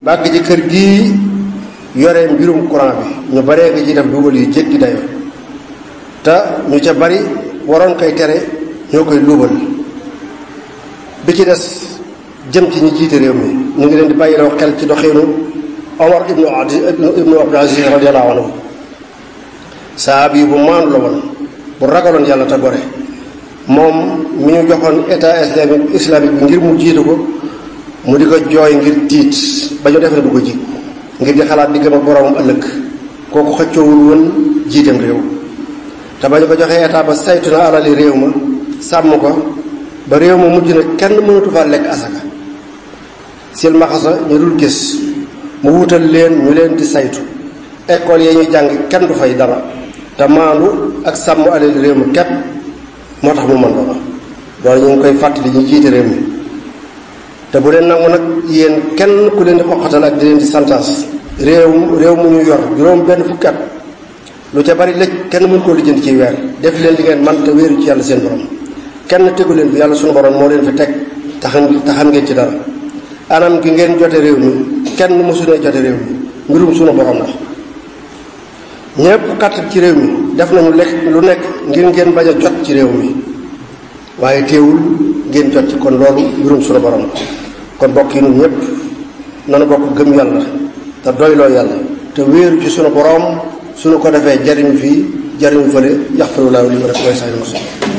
bàgg ci kër gii yore mbirum courant bi ñu baree nga ci def dugal yu jéggi dayo te ñu ca bari waroon koy tere ñoo koy luubal bi ci des jëm ci ñi jiite réew mi ñu ngi leen di bàyyiloo xel ci doxinu Omar ibnu Abdul Aziz radiyallahu anhu sahaab yi bu maandu la woon bu ragaloon yàlla te gore moom mi ñu joxoon état islamique bi ngir mu jiite ko mu di ko jooy ngir tiit ba ñu def ne du ko jig ngir di xalaat di gëm ak boroomam ëllëg kooku xëccoowul woon jiiteem réew te ba ñu ko joxee état ba saytu na alali réew ma sàmm ko ba réew ma mujj na kenn mënatu faa lekk asaka silmaxasa ñu dul gis mu wutal leen ñu leen di saytu école yi ñuy jàng kenn du fay dara te maandu ak sàmm alali réew mi képp moo tax mu mën loolu ñu ngi koy fàttali ñu jiite réew mi te bu leen nangu nag yéen kenn ku leen di xoqatal ak di leen di santaas réew mu ñu yor juróom benn fukki at lu ca bari lëj kenn mën koo lijjanti ci weer def leen li ngeen man te wéeru ci yàlla seen borom kenn tegu leen fi yàlla sunu borom moo leen fi teg te xam ngeen ci dara anam gi ngeen jote réew mi kenn mësunee jote réew mi mbirum sunu borom la ñépp kàttan ci réew mi def nañu lekk lu nekk ngir ngeen bañ a jot ci réew mi waaye teewul ngeen jot ci kon loolu mbirum sunu borom la kon bokk yi ñun ñépp nanu bokk gëm yàlla te doyloo yàlla te wéeru ci sunu borom suñu ko defee jariñu fii jariñu fële yaxfirullahu li ma def mooy sax